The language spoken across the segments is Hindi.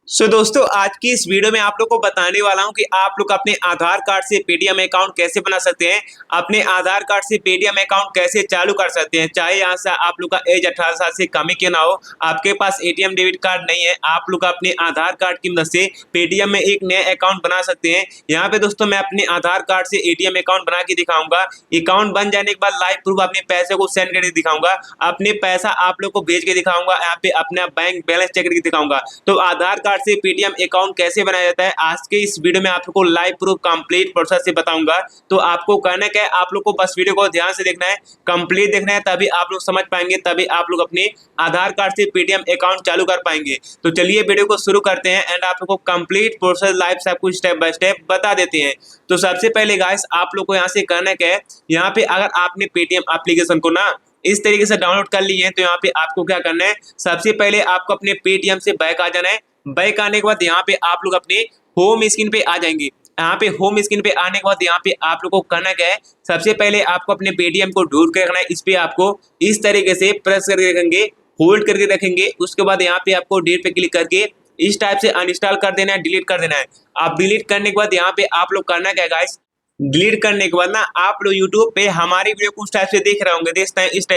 दोस्तों आज की इस वीडियो में आप लोग को बताने वाला हूं कि आप लोग अपने आधार कार्ड से पेटीएम अकाउंट कैसे बना सकते हैं। अपने आधार कार्ड से पेटीएम अकाउंट कैसे चालू कर सकते हैं, चाहे यहाँ से आप लोग का एज 18 साल से कम ही क्यों ना हो। आपके पास एटीएम डेबिट कार्ड नहीं है, आप लोग अपने आधार कार्ड की मदद से पेटीएम में एक नया अकाउंट बना सकते हैं। यहाँ पे दोस्तों मैं अपने आधार कार्ड से एटीएम अकाउंट बना के दिखाऊंगा। अकाउंट बन जाने के बाद लाइव प्रूफ अपने पैसे को सेंड करके दिखाऊंगा, अपने पैसा आप लोग को भेज के दिखाऊंगा, यहाँ पे अपना बैंक बैलेंस चेक करके दिखाऊंगा। तो आधार कार्ड से पेटीएम अकाउंट कैसे बनाया जाता है आज के इस वीडियो में आप लोग को लाइव प्रूफ कंप्लीट प्रोसेस से बताऊंगा। तो आपको करना क्या है, आप लोग को बस वीडियो को ध्यान से देखना है, कंप्लीट देखना है, तभी आप लोग समझ पाएंगे, तभी आप लोग अपने आधार कार्ड से पेटीएम अकाउंट चालू कर पाएंगे। तो चलिए वीडियो को शुरू करते हैं एंड आप लोग को कंप्लीट प्रोसेस लाइव सब कुछ स्टेप बाय स्टेप बता देते हैं। तो सबसे पहले गाइस आप लोग को यहाँ से करना क्या है, यहाँ पे अगर आपने पेटीएम एप्लीकेशन को ना इस तरीके से डाउनलोड कर ली है तो यहाँ पे आपको क्या करना है, सबसे पहले आपको अपने पेटीएम से बैक आ जाना है। बैक आने के बाद यहाँ पे आप लोग अपने होम स्क्रीन पे आ जाएंगे। यहाँ पे होम स्क्रीन पे आने के बाद यहाँ पे आप लोग को करना क्या है, सबसे पहले आपको अपने पेटीएम को ढूंढ के रखना है। इस पे आपको इस तरीके से प्रेस करके रखेंगे, होल्ड करके रखेंगे। उसके बाद यहाँ पे आपको डेट पे क्लिक करके इस टाइप से अनइंस्टॉल कर देना है, डिलीट कर देना है। आप डिलीट करने के बाद यहाँ पे आप लोग करना क्या है गाइस, डिलीट करने के बाद ना आप लोग यूट्यूब पे हमारी वीडियो को उस टाइप से देख रहे होंगे, देखते हैं इस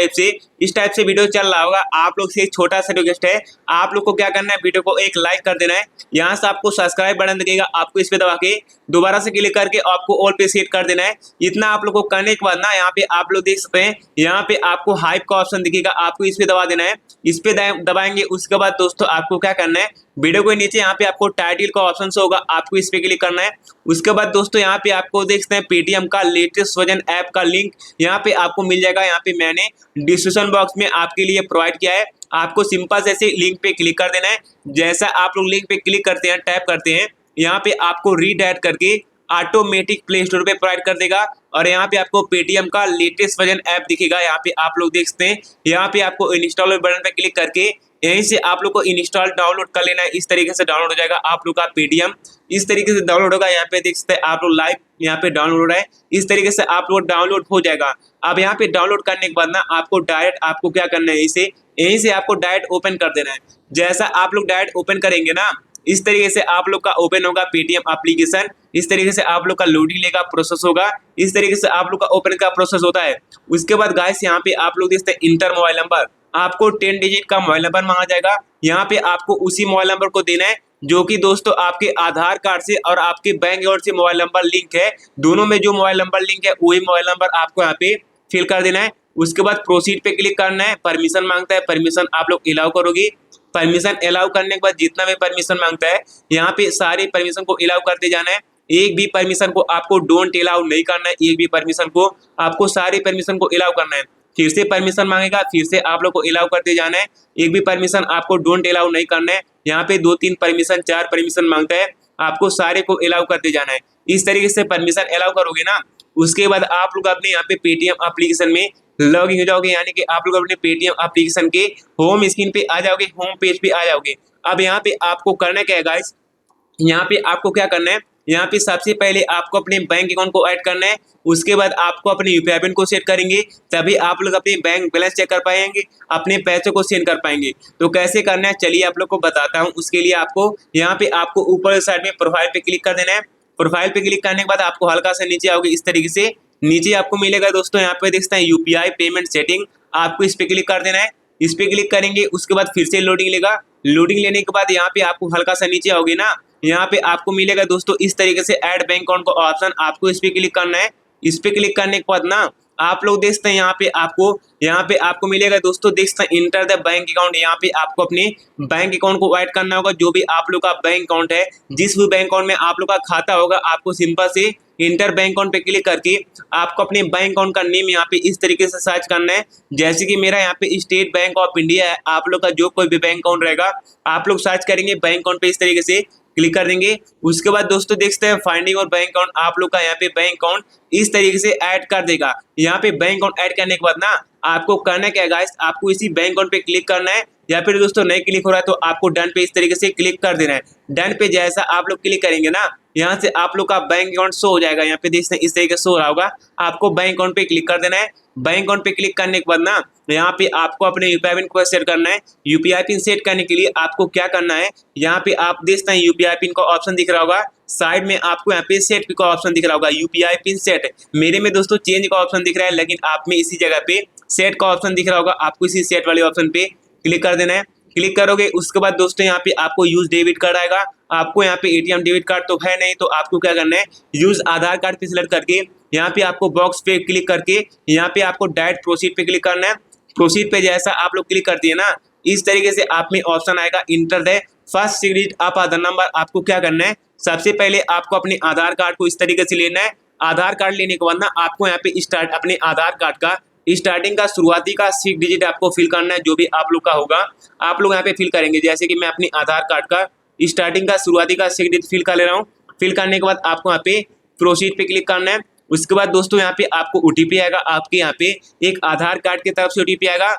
टाइप से वीडियो चल रहा होगा। आप लोग से एक छोटा सा रिक्वेस्ट है, आप लोग को क्या करना है, वीडियो को एक लाइक कर देना है। यहाँ से आपको सब्सक्राइब बटन दिखेगा, आपको इस पे दबा के दोबारा से क्लिक करके आपको ऑल पे सेट कर देना है। इतना आप लोग को करने के बाद ना यहाँ पे आप लोग देख सकते हैं, यहाँ पे आपको हाइप का ऑप्शन दिखेगा, आपको इस पे दबा देना है। इस पे दबाएंगे, उसके बाद दोस्तों आपको क्या करना है, वीडियो के नीचे यहाँ पे आपको टाइटल का ऑप्शन होगा, आपको इस पे क्लिक करना है। उसके बाद दोस्तों यहाँ पे आपको देख सकते हैं पेटीएम का लेटेस्ट वर्जन ऐप का लिंक यहाँ पे आपको मिल जाएगा। यहाँ पे मैंने डिस्क्रिप्शन बॉक्स में आपके लिए प्रोवाइड किया है, आपको सिंपल से ऐसे लिंक पे क्लिक कर देना है। जैसा आप लोग लिंक पे क्लिक करते हैं, टैप करते हैं, यहाँ पे आपको रीडायरेक्ट करके ऑटोमेटिक प्ले स्टोर पे प्रोवाइड कर देगा और यहाँ पे आपको पेटीएम का लेटेस्ट वर्जन ऐप दिखेगा। यहाँ पे आप लोग देख सकते हैं, यहाँ पे आपको इंस्टॉल बटन पे क्लिक करके यहीं से आप लोग को इंस्टॉल डाउनलोड कर लेना है। इस तरीके से डाउनलोड हो जाएगा आप लोग का पेटीएम, इस तरीके से डाउनलोड होगा। यहाँ पे देख सकते हैं आप लोग लाइव यहाँ पे डाउनलोड हो रहा है, इस तरीके से आप लोग डाउनलोड हो जाएगा। अब यहाँ पे डाउनलोड करने के बाद ना आपको डायरेक्ट आपको क्या करना है, इसे यहीं से आपको डायरेक्ट ओपन कर देना है। जैसा आप लोग डायरेक्ट ओपन करेंगे ना, इस तरीके से आप लोग का ओपन होगा पेटीएम एप्लीकेशन। इस तरीके से आप लोग का लोडिंग लेगा, प्रोसेस होगा, इस तरीके से आप लोग का ओपन का प्रोसेस होता है। उसके बाद गाइस यहाँ पे आप लोग देखते हैं इंटर मोबाइल नंबर, आपको 10 डिजिट का मोबाइल नंबर मांगा जाएगा। यहाँ पे आपको उसी मोबाइल नंबर को देना है जो कि दोस्तों आपके आधार कार्ड से और आपके बैंक अकाउंट से मोबाइल नंबर लिंक है। दोनों में जो मोबाइल नंबर लिंक है वही मोबाइल नंबर आपको यहाँ पे फिल कर देना है। उसके बाद प्रोसीड पे क्लिक करना है, परमिशन मांगता है, परमिशन आप लोग अलाउ करोगे। परमिशन अलाउ करने के बाद जितना भी परमिशन मांगता है यहाँ पे सारे परमिशन को अलाउ करते जाना है। एक भी परमिशन को आपको डोंट अलाउ नहीं करना है, एक भी परमिशन को आपको सारे परमिशन को अलाउ करना है। फिर से परमिशन मांगेगा, फिर से आप लोग को अलाउ करते जाना है। एक भी परमिशन आपको डोंट अलाउ नहीं करना है। यहाँ पे 2-3 परमिशन 4 परमिशन मांगता है, आपको सारे को अलाउ करते जाना है। इस तरीके से परमिशन अलाउ करोगे ना, उसके बाद आप लोग अपने यहाँ पे पेटीएम एप्लीकेशन में लॉग इन हो जाओगे, यानी कि आप लोग अपने पेटीएम एप्लीकेशन के होम स्क्रीन पे आ जाओगे, होम पेज पे आ जाओगे। अब यहाँ पे आपको करना क्या है गाइस, यहाँ पे आपको क्या करना है, यहाँ पे सबसे पहले आपको अपने बैंक अकाउंट को ऐड करना है। उसके बाद आपको अपने यूपीआई पिन को सेट करेंगे, तभी आप लोग अपने बैंक बैलेंस चेक कर पाएंगे, अपने पैसे को सेंड कर पाएंगे। तो कैसे करना है चलिए आप लोग को बताता हूँ। उसके लिए आपको यहाँ पे आपको ऊपर साइड में प्रोफाइल पे क्लिक कर देना है। प्रोफाइल पे क्लिक करने के बाद आपको हल्का सा नीचे आओगे, इस तरीके से नीचे आपको मिलेगा दोस्तों, यहाँ पे देखते हैं यूपीआई पेमेंट सेटिंग, आपको इस पे क्लिक कर देना है। इस पे क्लिक करेंगे, उसके बाद फिर से लोडिंग लेगा। लोडिंग लेने के बाद यहाँ पे आपको हल्का सा नीचे आओगे ना, यहाँ पे आपको मिलेगा दोस्तों इस तरीके से ऐड बैंक अकाउंट का ऑप्शन, आपको इस पे क्लिक करना है। इस पे क्लिक करने के बाद ना आप लोग देखते हैं यहाँ पे आपको मिलेगा दोस्तों, देखते हैं इंटर द बैंक अकाउंट। यहाँ पे आपको अपने बैंक अकाउंट को ऐड करना होगा, जो भी आप लोग का बैंक अकाउंट है, जिस भी बैंक अकाउंट में आप लोग का खाता होगा, आपको सिंपल से इंटर बैंक अकाउंट पे क्लिक करके आपको अपने बैंक अकाउंट का नेम यहाँ पे इस तरीके से सर्च करना है। जैसे कि मेरा यहाँ पे स्टेट बैंक ऑफ इंडिया है, आप लोग का जो कोई भी बैंक अकाउंट रहेगा आप लोग सर्च करेंगे बैंक अकाउंट पे, इस तरीके से क्लिक कर देंगे। उसके बाद दोस्तों देखते हैं फाइंडिंग और बैंक अकाउंट, आप लोग का यहाँ पे बैंक अकाउंट इस तरीके से ऐड कर देगा। यहाँ पे बैंक अकाउंट ऐड करने के बाद ना आपको करना क्या है गाइस, आपको इसी बैंक अकाउंट पे क्लिक करना है, या फिर दोस्तों नहीं क्लिक हो रहा है तो आपको डन पे इस तरीके से क्लिक कर देना है। डन पे जैसा आप लोग क्लिक करेंगे ना, यहाँ से आप लोग का बैंक अकाउंट शो हो जाएगा। यहाँ पे देखते हैं इस तरीके से शो हो रहा होगा, आपको बैंक अकाउंट पे क्लिक कर देना है। बैंक अकाउंट पे क्लिक करने के बाद ना यहाँ पे आपको अपने यूपीआई पिन को सेट करना है। यूपीआई पिन सेट करने के लिए आपको क्या करना है, यहाँ पे आप देखते हैं यूपीआई पिन का ऑप्शन दिख रहा होगा, साइड में आपको यहाँ पे सेट का ऑप्शन दिख रहा होगा, यूपीआई पिन सेट। मेरे में दोस्तों चेंज का ऑप्शन दिख रहा है, लेकिन आप में इसी जगह पे सेट का ऑप्शन दिख रहा होगा, आपको इसी सेट वाले ऑप्शन पे क्लिक कर देना है। क्लिक करोगे उसके बाद दोस्तों यहाँ पे आपको यूज डेबिट कार्ड आएगा। आपको यहाँ पे एटीएम डेबिट कार्ड तो है नहीं, तो आपको क्या करना है, यूज आधार कार्ड पे सिलेक्ट करके यहाँ पे आपको बॉक्स पे क्लिक करके यहाँ पे आपको डायरेक्ट प्रोसीड पे क्लिक करना है। प्रोसीड पे जैसा आप लोग क्लिक करती है ना, इस तरीके से आप में ऑप्शन आएगा enter the first digit of Aadhaar number. आपको क्या करना है, सबसे पहले आपको अपने आधार कार्ड को इस तरीके से लेना है। आधार कार्ड लेने के बाद ना आपको यहाँ पे स्टार्ट अपने आधार कार्ड का स्टार्टिंग का शुरुआती का 6 डिजिट आपको फिल करना है, जो भी आप लोग का होगा आप लोग यहाँ पे फिल करेंगे। जैसे कि मैं अपने आधार कार्ड का स्टार्टिंग का शुरुआती का 6 डिजिट फिल कर ले रहा हूँ। फिल करने के बाद आपको यहाँ पे प्रोसीड पे क्लिक करना है। उसके बाद दोस्तों यहाँ पे आपको ओटीपी आएगा, आपके यहाँ पे एक आधार कार्ड की तरफ से ओटीपी आएगा,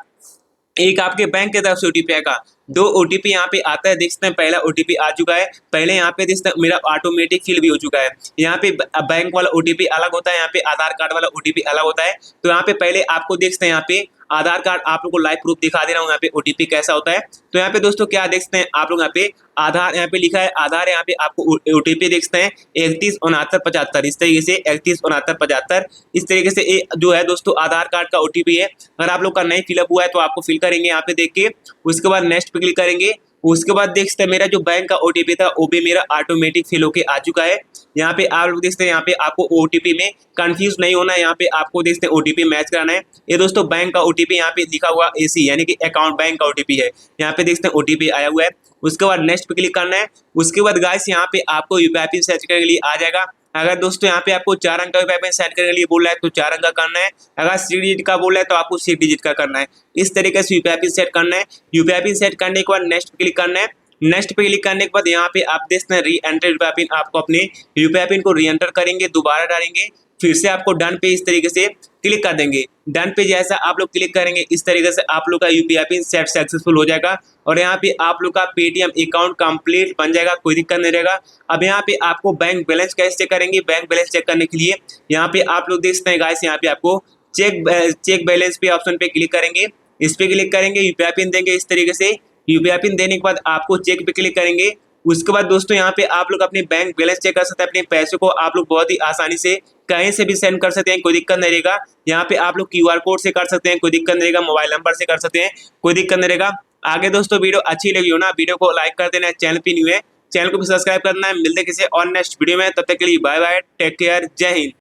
एक आपके बैंक की तरफ से ओटीपी आएगा। 2 ओटीपी यहाँ पे आता है, देखते हैं पहला ओटीपी आ चुका है। पहले यहाँ पे देखते हैं मेरा ऑटोमेटिक फिल भी हो चुका है। यहाँ पे बैंक वाला ओटीपी अलग होता है, यहाँ पे आधार कार्ड वाला ओटीपी अलग होता है। तो यहाँ पे पहले आपको देखते हैं यहाँ पे आधार कार्ड आप लोग को लाइव प्रूफ दिखा दे रहा हूँ यहाँ पे ओटीपी कैसा होता है। तो यहाँ पे दोस्तों क्या देखते हैं आप लोग यहाँ पे आधार यहाँ पे लिखा है आधार, यहाँ पे आपको ओटीपी देखते हैं 316975, इस तरीके से 316975 इस तरीके से जो है दोस्तों आधार कार्ड का ओटीपी है। अगर आप लोग का नहीं फिलअप हुआ है तो आपको फिल करेंगे यहाँ पे देख के, उसके बाद नेक्स्ट पे क्लिक करेंगे। उसके बाद देखते हैं मेरा जो बैंक का ओटीपी था वो भी मेरा ऑटोमेटिक फिल होके आ चुका है। यहाँ पे आप लोग देखते हैं यहाँ पे आपको ओटीपी में कंफ्यूज नहीं होना है, यहाँ पे आपको देखते हैं ओटीपी मैच कराना है। ये दोस्तों बैंक का ओटीपी यहाँ पे लिखा हुआ एसी यानी कि अकाउंट बैंक का ओटीपी है, यहाँ पे देखते हैं ओटीपी आया हुआ है। उसके बाद नेक्स्ट पे क्लिक करना है। उसके बाद गाइस यहाँ पे आपको यूपीआई पिन सर्च करने के लिए आ जाएगा। अगर दोस्तों यहाँ पे आपको 4 अंक का यूपीआई पिन सेट करने के लिए बोल रहा है तो 4 अंक का करना है, अगर 6 डिजिट का बोल रहा है तो आपको 6 डिजिट का करना है। इस तरीके से यूपीआई पिन सेट करना है। यूपीआई पिन सेट करने के बाद नेक्स्ट पे क्लिक करना है। नेक्स्ट पे क्लिक करने के बाद यहाँ पे आप देखते हैं री एंटर यूपीआई पिन, आपको अपने यूपीआई पिन को री एंटर करेंगे, दोबारा डालेंगे, फिर से आपको डन पे इस तरीके से क्लिक कर देंगे। डन पे जैसा आप लोग क्लिक करेंगे इस तरीके से आप लोग का यूपीआई पिन सेट सक्सेसफुल हो जाएगा और यहाँ पे आप लोग का पेटीएम अकाउंट कंप्लीट बन जाएगा, कोई दिक्कत नहीं रहेगा। अब यहाँ पे आपको बैंक बैलेंस कैसे चेक करेंगे, बैंक बैलेंस चेक करने के लिए यहाँ पे आप लोग देख सकते हैं गाइस, यहाँ पे आपको चेक बैलेंस पे ऑप्शन पे क्लिक करेंगे, इस पे क्लिक करेंगे, यूपीआई पिन देंगे इस तरीके से। यूपीआई पिन देने के बाद आपको चेक पे क्लिक करेंगे। उसके बाद दोस्तों यहाँ पे आप लोग अपने बैंक बैलेंस चेक कर सकते हैं, अपने पैसे को आप लोग बहुत ही आसानी से कहीं से भी सेंड कर सकते हैं, कोई दिक्कत नहीं रहेगा। यहाँ पे आप लोग क्यूआर कोड से कर सकते हैं, कोई दिक्कत नहीं रहेगा, मोबाइल नंबर से कर सकते हैं, कोई दिक्कत नहीं रहेगा। आगे दोस्तों वीडियो अच्छी लगी हो ना, वीडियो को लाइक कर देना है, चैनल पे न्यू है चैनल को भी सब्सक्राइब करना है। मिलते किसी और नेक्स्ट वीडियो में, तब तक के लिए बाय बाय, टेक केयर, जय हिंद।